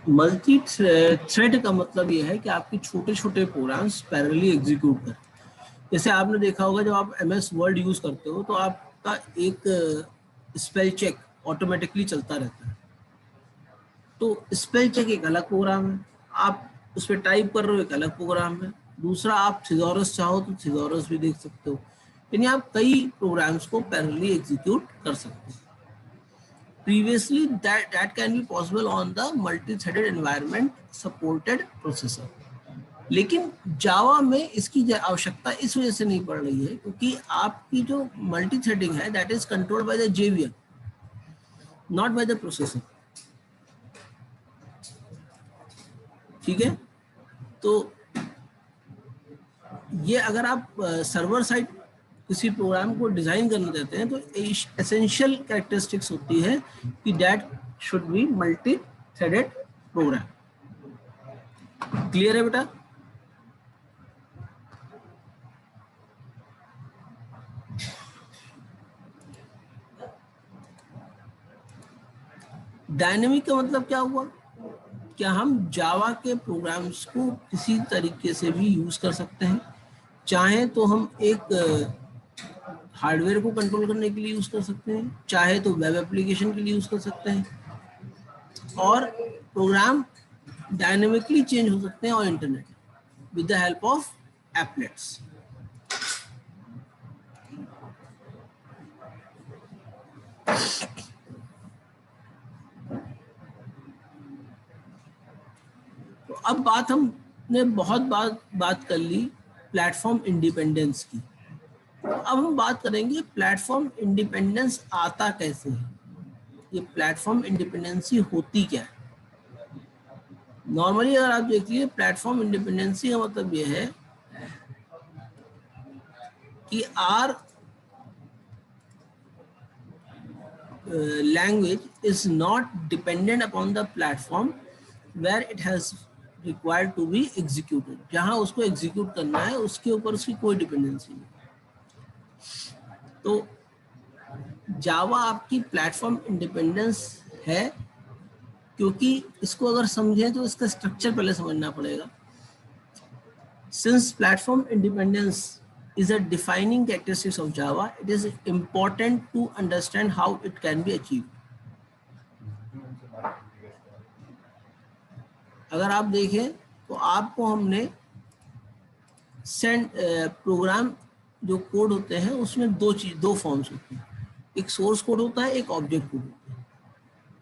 Multi thread का मतलब यह है कि आपके छोटे छोटे प्रोग्राम्स पैरेलली एग्जीक्यूट करें। जैसे आपने देखा होगा जब आप MS वर्ड यूज करते हो तो आपका एक स्पेल चेक ऑटोमेटिकली चलता रहता है। तो स्पेल चेक एक अलग प्रोग्राम है, आप उस पर टाइप कर रहे हो एक अलग प्रोग्राम है। दूसरा आप थिसॉरस चाहो तो थिसॉरस भी देख सकते हो, यानी आप कई प्रोग्राम्स को पैरेलली एग्जीक्यूट कर सकते हो। Previously, that can be possible on the multi-threaded environment supported processor. लेकिन जावा में इसकी आवश्यकता इस वजह से नहीं पड़ रही है क्योंकि आपकी जो मल्टी थ्रेडिंग है that is controlled by the JVM, not by the processor. ठीक है, तो ये अगर आप सर्वर साइड किसी प्रोग्राम को डिजाइन करना चाहते हैं तो एसेंशियल कैरेक्टरिस्टिक्स होती है कि that should be multithreaded program. Clear है बेटा? डायनेमिक का मतलब क्या हुआ? क्या हम जावा के प्रोग्राम्स को किसी तरीके से भी यूज कर सकते हैं। चाहे तो हम एक हार्डवेयर को कंट्रोल करने के लिए यूज कर सकते हैं, चाहे तो वेब एप्लीकेशन के लिए यूज कर सकते हैं, और प्रोग्राम डायनेमिकली चेंज हो सकते हैं और internet with the help of एप्लेट्स। तो अब हमने बहुत बात कर ली प्लेटफॉर्म इंडिपेंडेंस की। तो अब हम बात करेंगे प्लेटफॉर्म इंडिपेंडेंस आता कैसे है, ये प्लेटफॉर्म इंडिपेंडेंसी होती क्या है। नॉर्मली अगर आप देखिए प्लेटफॉर्म इंडिपेंडेंसी का मतलब ये है कि are language is not dependent upon the platform where it has required to be executed। जहां उसको एग्जीक्यूट करना है उसके ऊपर उसकी कोई डिपेंडेंसी नहीं। तो जावा आपकी प्लेटफॉर्म इंडिपेंडेंस है, क्योंकि इसको अगर समझें तो इसका स्ट्रक्चर पहले समझना पड़ेगा। Since platform independence is a defining characteristics of Java, it is important to understand how it can be achieved. अगर आप देखें तो आपको हमने सेंड प्रोग्राम जो कोड होते हैं उसमें दो फॉर्म्स होते हैं, एक सोर्स कोड होता है, एक ऑब्जेक्ट कोड होता है।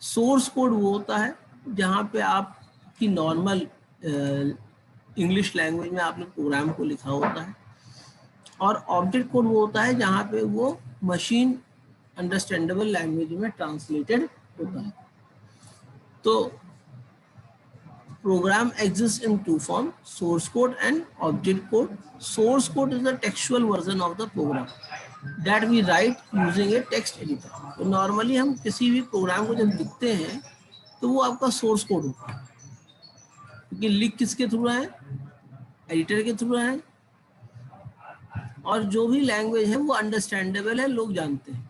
सोर्स कोड वो होता है जहाँ पे आपकी नॉर्मल इंग्लिश लैंग्वेज में आपने प्रोग्राम को लिखा होता है, और ऑब्जेक्ट कोड वो होता है जहाँ पे वो मशीन अंडरस्टैंडेबल लैंग्वेज में ट्रांसलेटेड होता है। तो program exist in two form, source code and object code. Source code is the textual version of the program that we write using a text editor. तो नॉर्मली हम किसी भी programme को जब लिखते हैं तो वो आपका सोर्स कोड होता है, क्योंकि लिख किसके थ्रू है? एडिटर के थ्रू है, और जो भी लैंग्वेज है वो अंडरस्टैंडेबल है, लोग जानते हैं।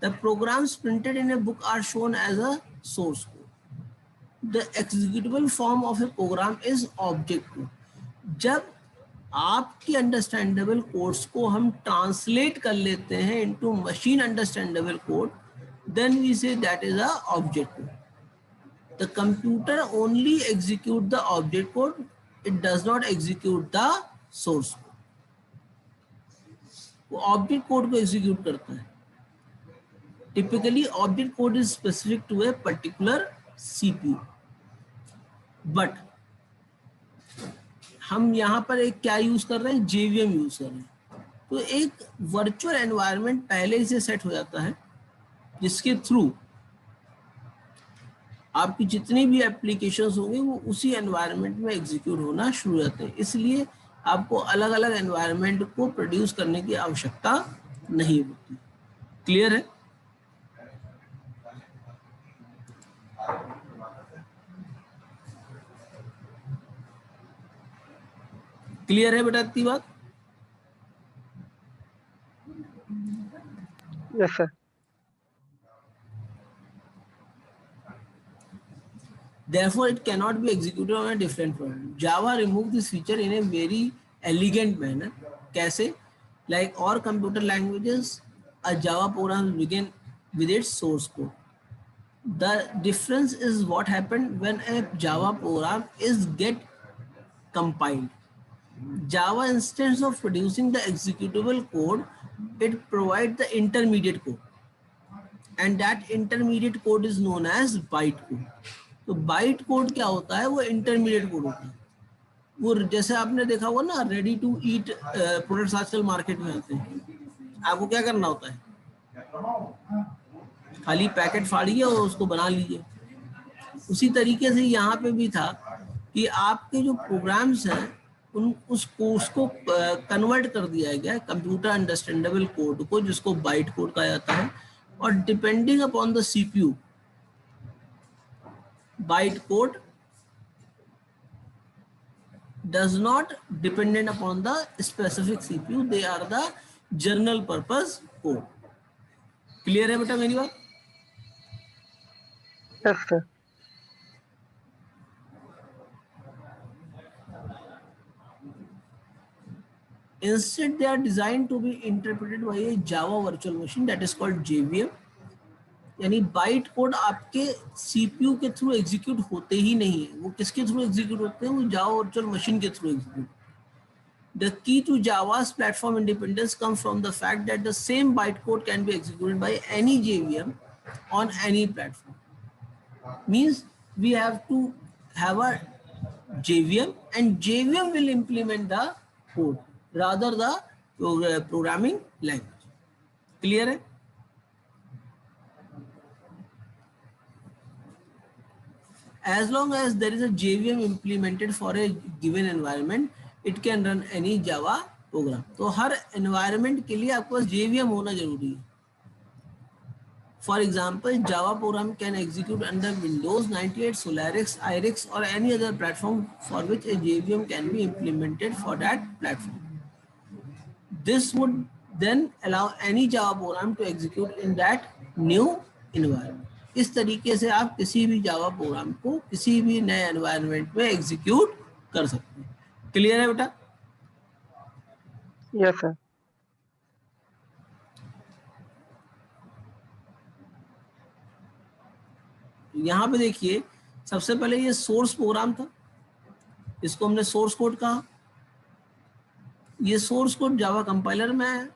The programs printed in a book are shown as a source code. The executable form of a program is object code. जब आपकी अंडरस्टैंडेबल कोड्स को हम ट्रांसलेट कर लेते हैं into machine understandable code, then we say that is a object code. The computer only execute the object code, it does not execute the source code. वो object code को execute करता है। Typically object code is specific to a particular CPU, but हम यहाँ पर एक क्या use कर रहे हैं, JVM यूज कर रहे हैं। तो एक वर्चुअल एनवायरनमेंट पहले से सेट हो जाता है जिसके थ्रू आपकी जितनी भी एप्लीकेशंस होंगे वो उसी एनवायरनमेंट में एग्जीक्यूट होना शुरू हो जाते हैं। इसलिए आपको अलग अलग एनवायरनमेंट को प्रोड्यूस करने की आवश्यकता नहीं होती। क्लियर है? क्लियर है बेटा इतनी बात? Yes sir. Therefore, it cannot be executed on a different program. Java removed this feature in a very elegant manner. कैसे? Like all computer languages, a Java program begin with its source code. The difference is what happened when a Java program is get compiled. Java, instead of producing the executable code, it provides the intermediate code, and that intermediate code is known as bytecode. तो byte code क्या होता है, वो intermediate code होता है। वो जैसे आपने देखा होगा ना, रेडी टू ईट प्रोडक्ट्स आजकल मार्केट में आते हैं, आपको क्या करना होता है, खाली पैकेट फाड़िए और उसको बना लीजिए। उसी तरीके से यहाँ पे भी था कि आपके जो प्रोग्राम्स हैं उन उस कोर्स को कन्वर्ट कर दिया गया कंप्यूटर अंडरस्टैंडेबल कोड को, जिसको बाइट कोड कहा जाता है। और depending upon the CPU, bytecode does not dependent upon the specific CPU, they are the general purpose code. Clear है बेटा मेरी बात? Yes sir. Instead, they are designed to be interpreted by a Java virtual machine that is called JVM. यानी byte code आपके CPU के through execute होते ही नहीं है। वो किसके थ्रू एग्जीक्यूट होते हैं? वो जावा वर्चुअल मशीन के through execute. The key to Java's platform independence comes from the fact that the same bytecode can be executed by any JVM on any platform. Means we have to have a JVM, and JVM will implement the code rather the programming language. Clear है? As long as there is a JVM implemented for a given environment, it can run any Java program. तो हर environment के लिए आपके पास JVM होना जरूरी है। For example, Java program can execute under Windows 98, Solaris, IRIX, or any other platform for which a JVM can be implemented for that platform. This would then allow any Java program to execute in that new environment. इस तरीके से आप किसी भी Java program को किसी भी नए एनवायरनमेंट में एग्जीक्यूट कर सकते हैं। क्लियर है बेटा? Yes sir. यहाँ पे देखिए, सबसे पहले ये सोर्स प्रोग्राम था, इसको हमने सोर्स कोड कहा। ये सोर्स कोड जावा कंपाइलर में है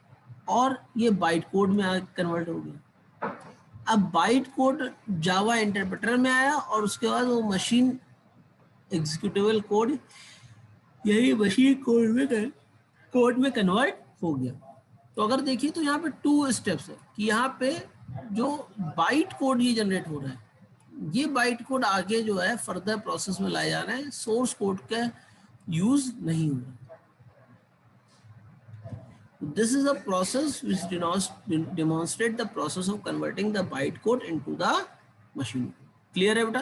और ये बाइट कोड में कन्वर्ट हो गया। अब बाइट कोड जावा इंटरप्रेटर में आया और उसके बाद वो मशीन एग्जीक्यूटेबल कोड, यही मशीन कोड में कन्वर्ट हो गया। तो अगर देखिए तो यहाँ पे 2 स्टेप्स है कि यहाँ पे जो बाइट कोड ये जनरेट हो रहा है, ये बाइट कोड आगे जो है फर्दर प्रोसेस में लाया जा रहा है, सोर्स कोड का यूज नहीं हो रहा। This is a process which demonstrate the process of converting the bytecode into the machine. Clear है बेटा?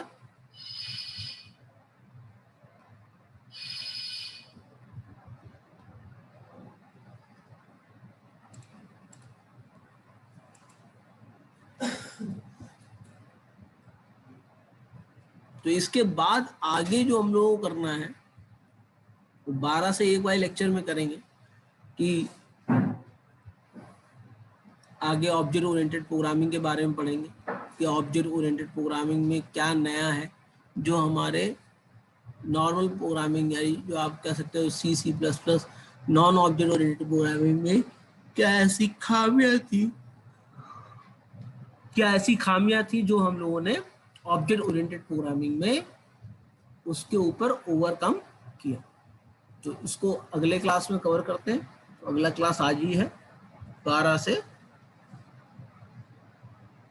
तो इसके बाद आगे जो हम लोगों को करना है वो 12 से 1 वाले लेक्चर में करेंगे कि आगे ऑब्जेक्ट ओरिएंटेड प्रोग्रामिंग के बारे में पढ़ेंगे कि ऑब्जेक्ट ओरिएंटेड प्रोग्रामिंग में क्या नया है जो हमारे नॉर्मल प्रोग्रामिंग यानी जो आप कह सकते हो C++ non object oriented programming में क्या ऐसी खामियां थी जो हम लोगों ने ऑब्जेक्ट ओरिएंटेड प्रोग्रामिंग में उसके ऊपर ओवरकम किया। तो इसको अगले क्लास में कवर करते हैं। तो अगला क्लास आज ही है 12 से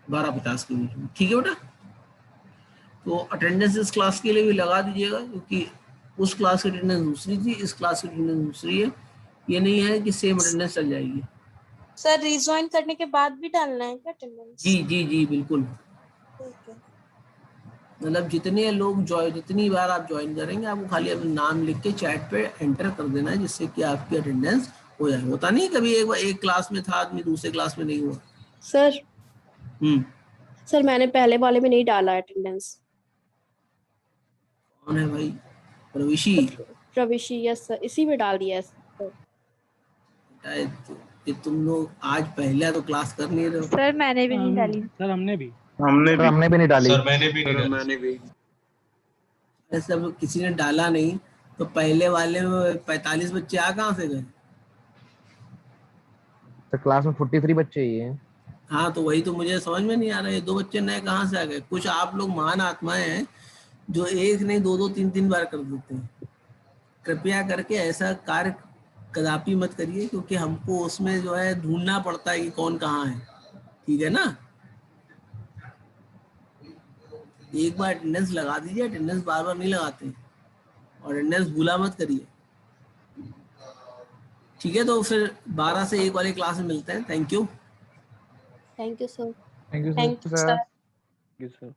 12:50 के बीच में, ठीक है बेटा। तो अटेंडेंस इस क्लास के लिए भी लगा दीजिएगा, क्योंकि उस क्लास की अटेंडेंस दूसरी थी, इस क्लास की अटेंडेंस दूसरी है। ये नहीं है कि सेम अटेंडेंस चल जाएगी। सर रिज्वाइन करने के बाद भी डालना है क्या अटेंडेंस? जी जी जी बिल्कुल। ठीक है। मतलब जितने लोग जितनी बार आप ज्वाइन करेंगे, आपको खाली अपना नाम लिख के चैट पे एंटर कर देना है, जिससे कि आपकी अटेंडेंस हो जाए। होता नहीं कभी एक बार एक क्लास में था आदमी, दूसरे क्लास में नहीं हुआ। सर सर मैंने पहले वाले में नहीं डाला अटेंडेंस। कौन है भाई? प्रविशी? प्रविशी, यस सर, इसी में डाल दिया है सर। ये तुम लोग आज पहले तो क्लास कर नहीं रहे हो। सर मैंने भी नहीं डाली। सर हमने भी नहीं डाली। सर मैंने भी ऐसा किसी ने डाला नहीं, तो पहले वाले में 45 बच्चे आ कहाँ से गए? तो क्लास में 43 बच्चे ही हैं। हाँ, तो वही तो मुझे समझ में नहीं आ रहा है, 2 बच्चे नए कहाँ से आ गए? कुछ आप लोग महान आत्माएं हैं जो एक नहीं 2-2 3-3 बार कर देते हैं। कृपया करके ऐसा कार्य कदापि मत करिए, क्योंकि हमको उसमें जो है ढूंढना पड़ता है कि कौन कहाँ है, ठीक है ना। एक बार अटेंडेंस लगा दीजिए, अटेंडेंस बार बार नहीं लगाते, और अटेंडेंस भूला मत करिए, ठीक है। तो फिर 12 से 1 वाली क्लास में मिलते हैं। Thank you. Thank you sir. Thank you thank you sir. Sir